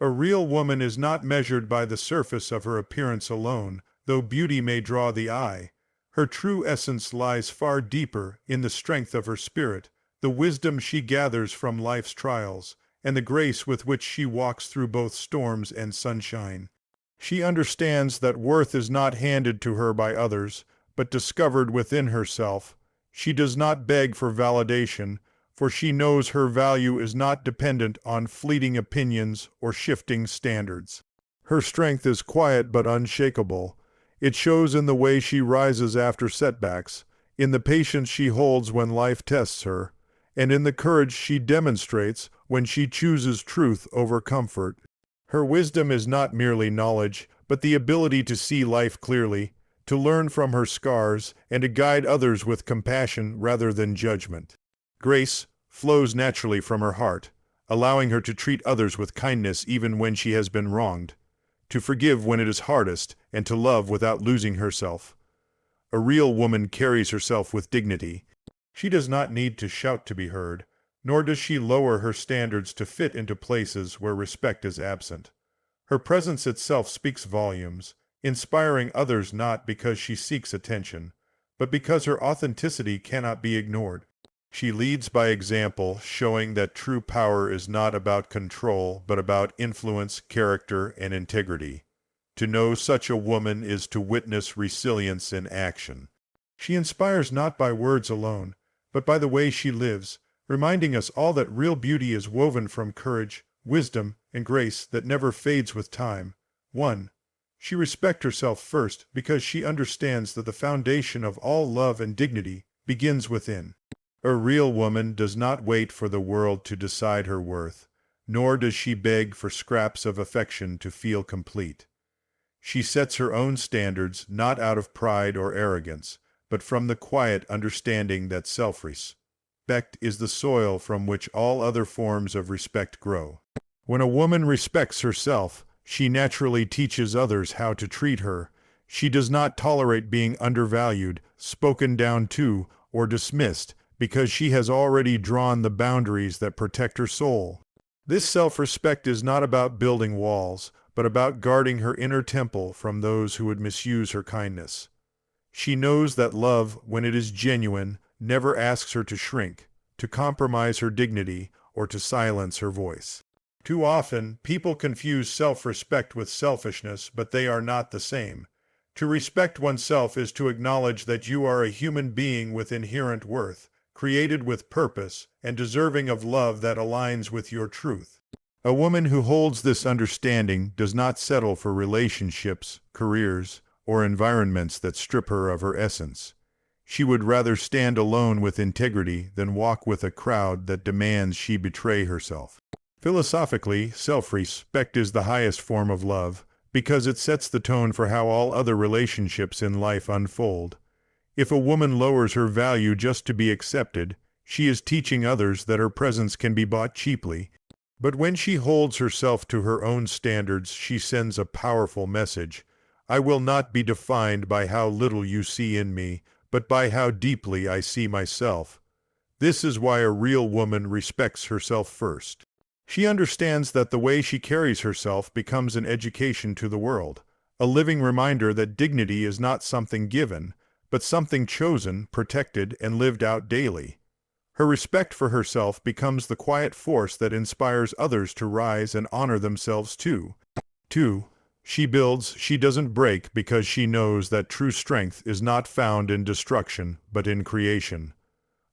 A real woman is not measured by the surface of her appearance alone, though beauty may draw the eye. Her true essence lies far deeper in the strength of her spirit, the wisdom she gathers from life's trials, and the grace with which she walks through both storms and sunshine. She understands that worth is not handed to her by others, but discovered within herself. She does not beg for validation, for she knows her value is not dependent on fleeting opinions or shifting standards. Her strength is quiet but unshakable. It shows in the way she rises after setbacks, in the patience she holds when life tests her, and in the courage she demonstrates when she chooses truth over comfort. Her wisdom is not merely knowledge, but the ability to see life clearly, to learn from her scars, and to guide others with compassion rather than judgment. Grace flows naturally from her heart, allowing her to treat others with kindness even when she has been wronged, to forgive when it is hardest, and to love without losing herself. A real woman carries herself with dignity. She does not need to shout to be heard, nor does she lower her standards to fit into places where respect is absent. Her presence itself speaks volumes, inspiring others not because she seeks attention, but because her authenticity cannot be ignored. She leads by example, showing that true power is not about control, but about influence, character, and integrity. To know such a woman is to witness resilience in action. She inspires not by words alone, but by the way she lives, reminding us all that real beauty is woven from courage, wisdom, and grace that never fades with time. 1. She respects herself first because she understands that the foundation of all love and dignity begins within. A real woman does not wait for the world to decide her worth, nor does she beg for scraps of affection to feel complete. She sets her own standards not out of pride or arrogance, but from the quiet understanding that self-respect is the soil from which all other forms of respect grow. When a woman respects herself, she naturally teaches others how to treat her. She does not tolerate being undervalued, spoken down to, or dismissed, because she has already drawn the boundaries that protect her soul. This self-respect is not about building walls, but about guarding her inner temple from those who would misuse her kindness. She knows that love, when it is genuine, never asks her to shrink, to compromise her dignity, or to silence her voice. Too often, people confuse self-respect with selfishness, but they are not the same. To respect oneself is to acknowledge that you are a human being with inherent worth, created with purpose, and deserving of love that aligns with your truth. A woman who holds this understanding does not settle for relationships, careers, or environments that strip her of her essence. She would rather stand alone with integrity than walk with a crowd that demands she betray herself. Philosophically, self-respect is the highest form of love, because it sets the tone for how all other relationships in life unfold. If a woman lowers her value just to be accepted, she is teaching others that her presence can be bought cheaply. But when she holds herself to her own standards, she sends a powerful message. I will not be defined by how little you see in me, but by how deeply I see myself. This is why a real woman respects herself first. She understands that the way she carries herself becomes an education to the world, a living reminder that dignity is not something given, but something chosen, protected, and lived out daily. Her respect for herself becomes the quiet force that inspires others to rise and honor themselves too. 2. She builds, she doesn't break, because she knows that true strength is not found in destruction, but in creation.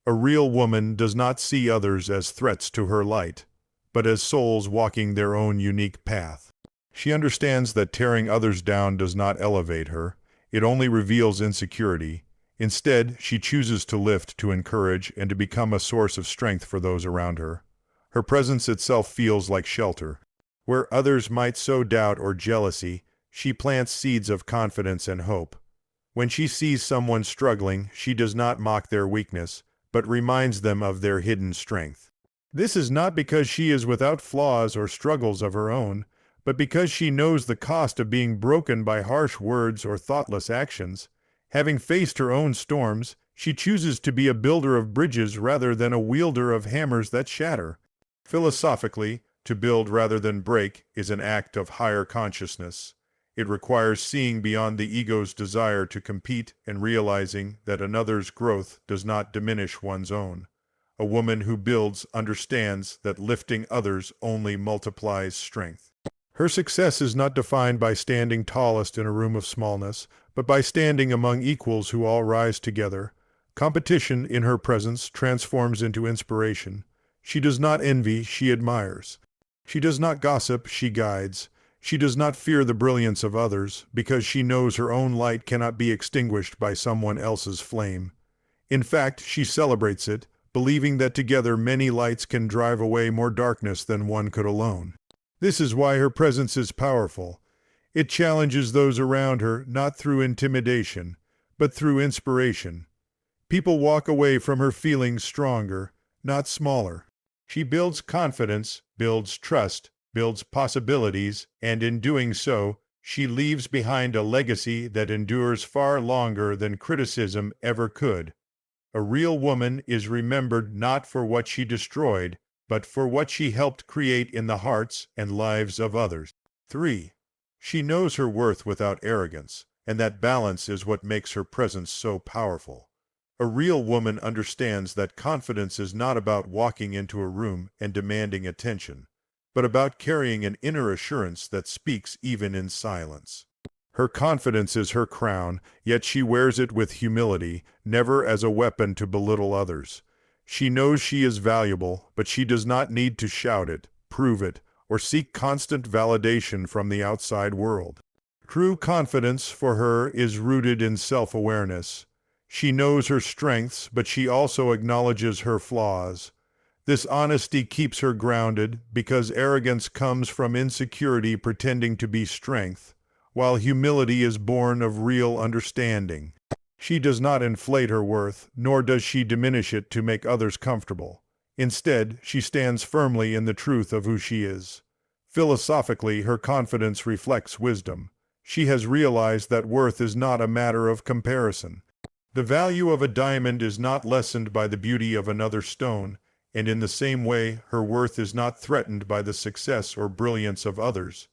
A real woman does not see others as threats to her light, but as souls walking their own unique path. She understands that tearing others down does not elevate her. It only reveals insecurity. Instead, she chooses to lift, to encourage, and to become a source of strength for those around her. Her presence itself feels like shelter. Where others might sow doubt or jealousy, she plants seeds of confidence and hope. When she sees someone struggling, she does not mock their weakness, but reminds them of their hidden strength. This is not because she is without flaws or struggles of her own, but because she knows the cost of being broken by harsh words or thoughtless actions. Having faced her own storms, she chooses to be a builder of bridges rather than a wielder of hammers that shatter. Philosophically, To build rather than break is an act of higher consciousness. It requires seeing beyond the ego's desire to compete and realizing that another's growth does not diminish one's own. A woman who builds understands that lifting others only multiplies strength. Her success is not defined by standing tallest in a room of smallness, but by standing among equals who all rise together. Competition in her presence transforms into inspiration. She does not envy, she admires. She does not gossip, she guides. She does not fear the brilliance of others, because she knows her own light cannot be extinguished by someone else's flame. In fact, she celebrates it, believing that together many lights can drive away more darkness than one could alone. This is why her presence is powerful. It challenges those around her not through intimidation, but through inspiration. People walk away from her feeling stronger, not smaller. She builds confidence, builds trust, builds possibilities, and in doing so, she leaves behind a legacy that endures far longer than criticism ever could. A real woman is remembered not for what she destroyed, but for what she helped create in the hearts and lives of others. 3. She knows her worth without arrogance, and that balance is what makes her presence so powerful. A real woman understands that confidence is not about walking into a room and demanding attention, but about carrying an inner assurance that speaks even in silence. Her confidence is her crown, yet she wears it with humility, never as a weapon to belittle others. She knows she is valuable, but she does not need to shout it, prove it, or seek constant validation from the outside world. True confidence for her is rooted in self-awareness. She knows her strengths, but she also acknowledges her flaws. This honesty keeps her grounded, because arrogance comes from insecurity pretending to be strength, while humility is born of real understanding. She does not inflate her worth, nor does she diminish it to make others comfortable. Instead, she stands firmly in the truth of who she is. Philosophically, her confidence reflects wisdom. She has realized that worth is not a matter of comparison. The value of a diamond is not lessened by the beauty of another stone, and in the same way, her worth is not threatened by the success or brilliance of others.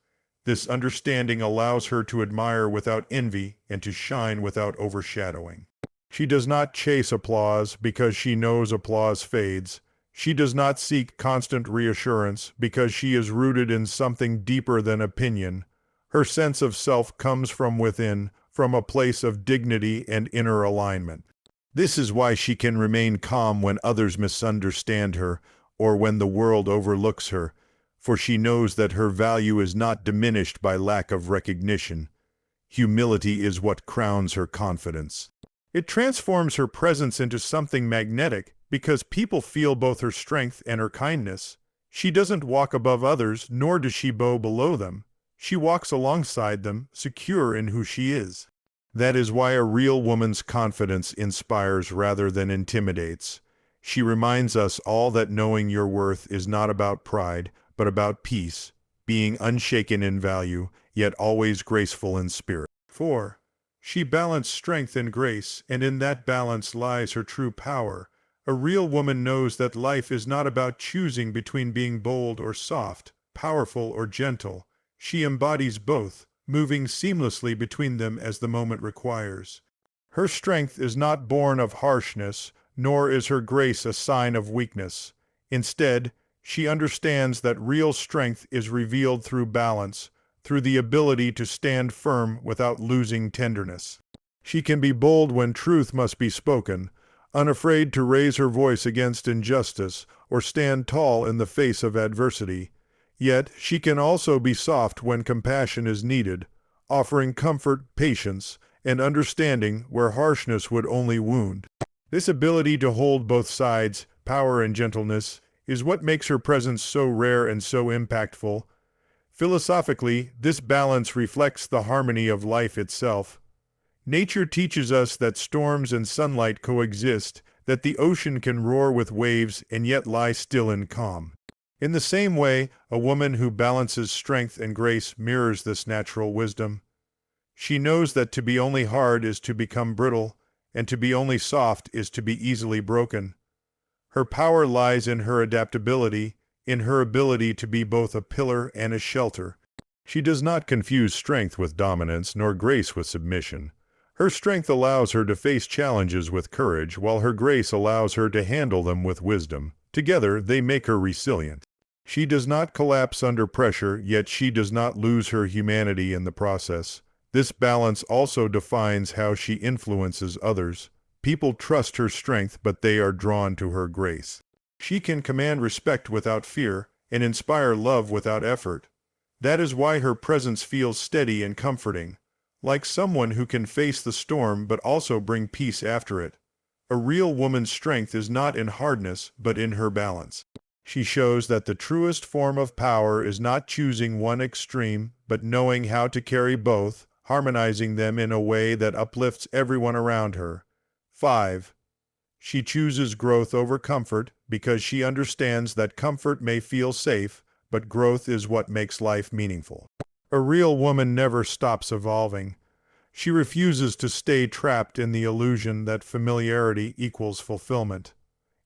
This understanding allows her to admire without envy and to shine without overshadowing. She does not chase applause because she knows applause fades. She does not seek constant reassurance because she is rooted in something deeper than opinion. Her sense of self comes from within, from a place of dignity and inner alignment. This is why she can remain calm when others misunderstand her or when the world overlooks her, for she knows that her value is not diminished by lack of recognition. Humility is what crowns her confidence. It transforms her presence into something magnetic because people feel both her strength and her kindness. She doesn't walk above others, nor does she bow below them. She walks alongside them, secure in who she is. That is why a real woman's confidence inspires rather than intimidates. She reminds us all that knowing your worth is not about pride, but about peace, being unshaken in value, yet always graceful in spirit. 4. She balanced strength and grace, and in that balance lies her true power. A real woman knows that life is not about choosing between being bold or soft, powerful or gentle. She embodies both, moving seamlessly between them as the moment requires. Her strength is not born of harshness, nor is her grace a sign of weakness. Instead, she understands that real strength is revealed through balance, through the ability to stand firm without losing tenderness. She can be bold when truth must be spoken, unafraid to raise her voice against injustice or stand tall in the face of adversity. Yet she can also be soft when compassion is needed, offering comfort, patience, and understanding where harshness would only wound. This ability to hold both sides, power and gentleness, is what makes her presence so rare and so impactful. Philosophically, this balance reflects the harmony of life itself. Nature teaches us that storms and sunlight coexist, that the ocean can roar with waves and yet lie still in calm. In the same way, a woman who balances strength and grace mirrors this natural wisdom. She knows that to be only hard is to become brittle, and to be only soft is to be easily broken. Her power lies in her adaptability, in her ability to be both a pillar and a shelter. She does not confuse strength with dominance nor grace with submission. Her strength allows her to face challenges with courage, while her grace allows her to handle them with wisdom. Together, they make her resilient. She does not collapse under pressure, yet she does not lose her humanity in the process. This balance also defines how she influences others. People trust her strength, but they are drawn to her grace. She can command respect without fear and inspire love without effort. That is why her presence feels steady and comforting, like someone who can face the storm but also bring peace after it. A real woman's strength is not in hardness, but in her balance. She shows that the truest form of power is not choosing one extreme, but knowing how to carry both, harmonizing them in a way that uplifts everyone around her. 5. She chooses growth over comfort because she understands that comfort may feel safe, but growth is what makes life meaningful. A real woman never stops evolving. She refuses to stay trapped in the illusion that familiarity equals fulfillment.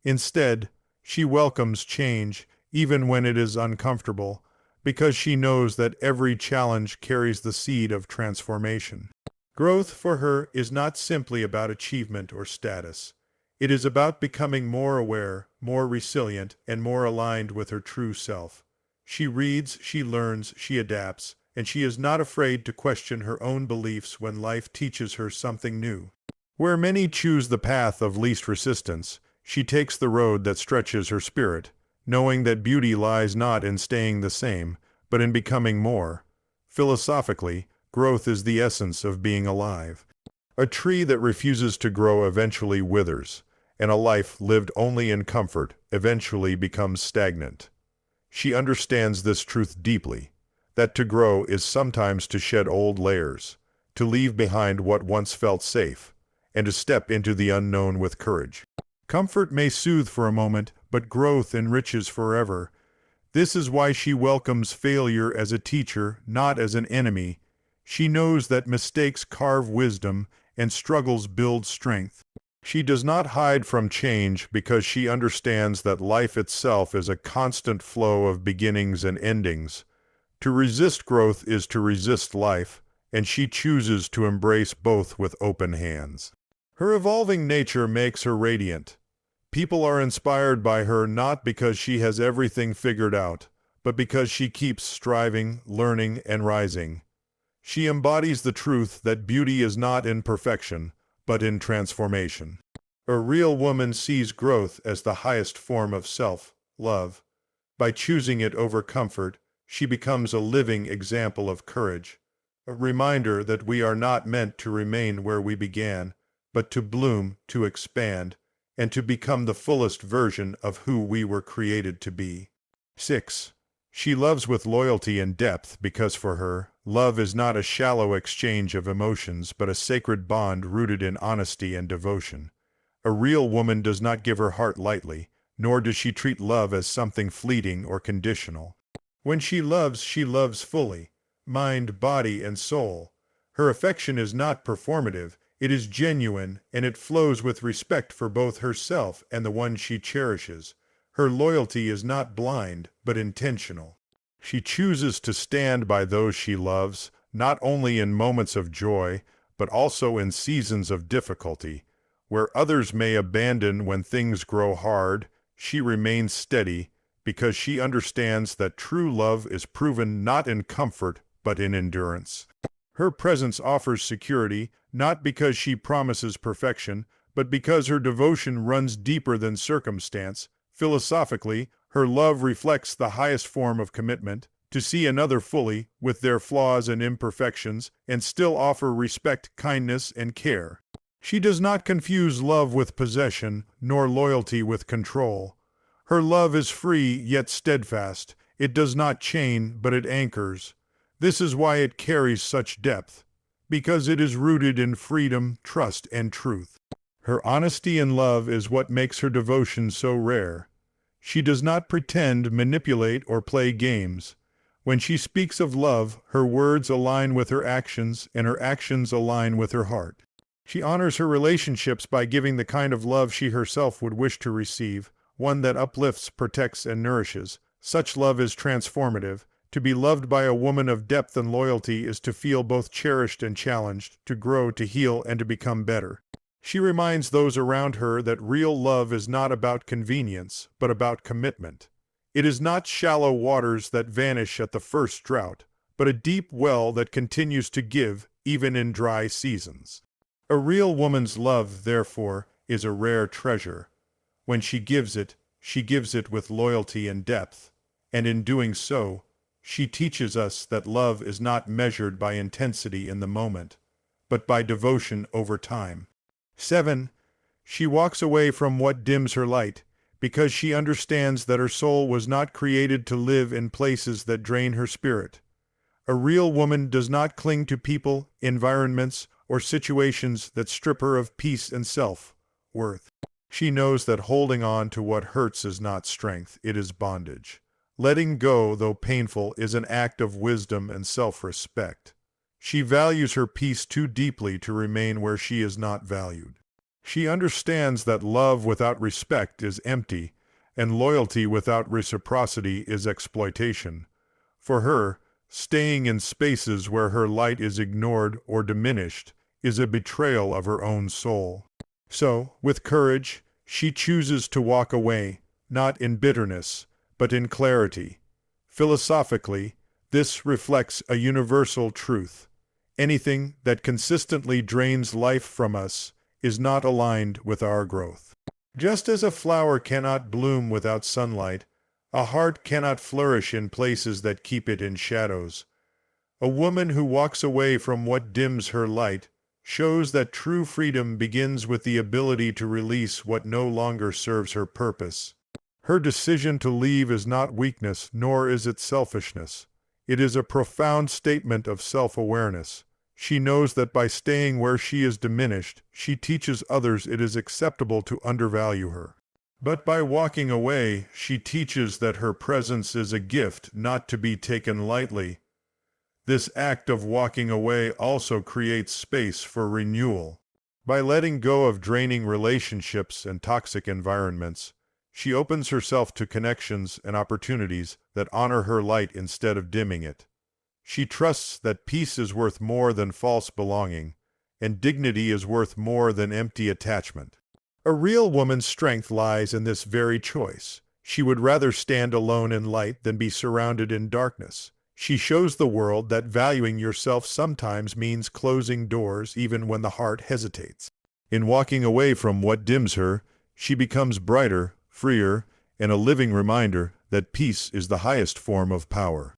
Instead, she welcomes change, even when it is uncomfortable, because she knows that every challenge carries the seed of transformation. Growth for her is not simply about achievement or status. It is about becoming more aware, more resilient, and more aligned with her true self. She reads, she learns, she adapts, and she is not afraid to question her own beliefs when life teaches her something new. Where many choose the path of least resistance, she takes the road that stretches her spirit, knowing that beauty lies not in staying the same, but in becoming more. Philosophically, growth is the essence of being alive. A tree that refuses to grow eventually withers, and a life lived only in comfort eventually becomes stagnant. She understands this truth deeply, that to grow is sometimes to shed old layers, to leave behind what once felt safe, and to step into the unknown with courage. Comfort may soothe for a moment, but growth enriches forever. This is why she welcomes failure as a teacher, not as an enemy. She knows that mistakes carve wisdom and struggles build strength. She does not hide from change because she understands that life itself is a constant flow of beginnings and endings. To resist growth is to resist life, and she chooses to embrace both with open hands. Her evolving nature makes her radiant. People are inspired by her not because she has everything figured out, but because she keeps striving, learning, and rising. She embodies the truth that beauty is not in perfection, but in transformation. A real woman sees growth as the highest form of self-love. By choosing it over comfort, she becomes a living example of courage, a reminder that we are not meant to remain where we began, but to bloom, to expand, and to become the fullest version of who we were created to be. 6. She loves with loyalty and depth because for her, love is not a shallow exchange of emotions but a sacred bond rooted in honesty and devotion. A real woman does not give her heart lightly, nor does she treat love as something fleeting or conditional. When she loves fully, mind, body, and soul. Her affection is not performative, it is genuine, and it flows with respect for both herself and the one she cherishes. Her loyalty is not blind, but intentional. She chooses to stand by those she loves, not only in moments of joy, but also in seasons of difficulty. Where others may abandon when things grow hard, she remains steady because she understands that true love is proven not in comfort, but in endurance. Her presence offers security, not because she promises perfection, but because her devotion runs deeper than circumstance. Philosophically, her love reflects the highest form of commitment, to see another fully, with their flaws and imperfections, and still offer respect, kindness, and care. She does not confuse love with possession, nor loyalty with control. Her love is free, yet steadfast. It does not chain, but it anchors. This is why it carries such depth, because it is rooted in freedom, trust, and truth. Her honesty and love is what makes her devotion so rare. She does not pretend, manipulate, or play games. When she speaks of love, her words align with her actions, and her actions align with her heart. She honors her relationships by giving the kind of love she herself would wish to receive, one that uplifts, protects, and nourishes. Such love is transformative. To be loved by a woman of depth and loyalty is to feel both cherished and challenged, to grow, to heal, and to become better. She reminds those around her that real love is not about convenience, but about commitment. It is not shallow waters that vanish at the first drought, but a deep well that continues to give, even in dry seasons. A real woman's love, therefore, is a rare treasure. When she gives it with loyalty and depth, and in doing so, she teaches us that love is not measured by intensity in the moment, but by devotion over time. 7. She walks away from what dims her light, because she understands that her soul was not created to live in places that drain her spirit. A real woman does not cling to people, environments, or situations that strip her of peace and self-worth. She knows that holding on to what hurts is not strength, it is bondage. Letting go, though painful, is an act of wisdom and self-respect. She values her peace too deeply to remain where she is not valued. She understands that love without respect is empty, and loyalty without reciprocity is exploitation. For her, staying in spaces where her light is ignored or diminished is a betrayal of her own soul. So, with courage, she chooses to walk away, not in bitterness, but in clarity. Philosophically, this reflects a universal truth. Anything that consistently drains life from us is not aligned with our growth. Just as a flower cannot bloom without sunlight, a heart cannot flourish in places that keep it in shadows. A woman who walks away from what dims her light shows that true freedom begins with the ability to release what no longer serves her purpose. Her decision to leave is not weakness, nor is it selfishness. It is a profound statement of self-awareness. She knows that by staying where she is diminished, she teaches others it is acceptable to undervalue her. But by walking away, she teaches that her presence is a gift not to be taken lightly. This act of walking away also creates space for renewal. By letting go of draining relationships and toxic environments, she opens herself to connections and opportunities that honor her light instead of dimming it. She trusts that peace is worth more than false belonging, and dignity is worth more than empty attachment. A real woman's strength lies in this very choice. She would rather stand alone in light than be surrounded in darkness. She shows the world that valuing yourself sometimes means closing doors even when the heart hesitates. In walking away from what dims her, she becomes brighter, freer, and a living reminder that peace is the highest form of power.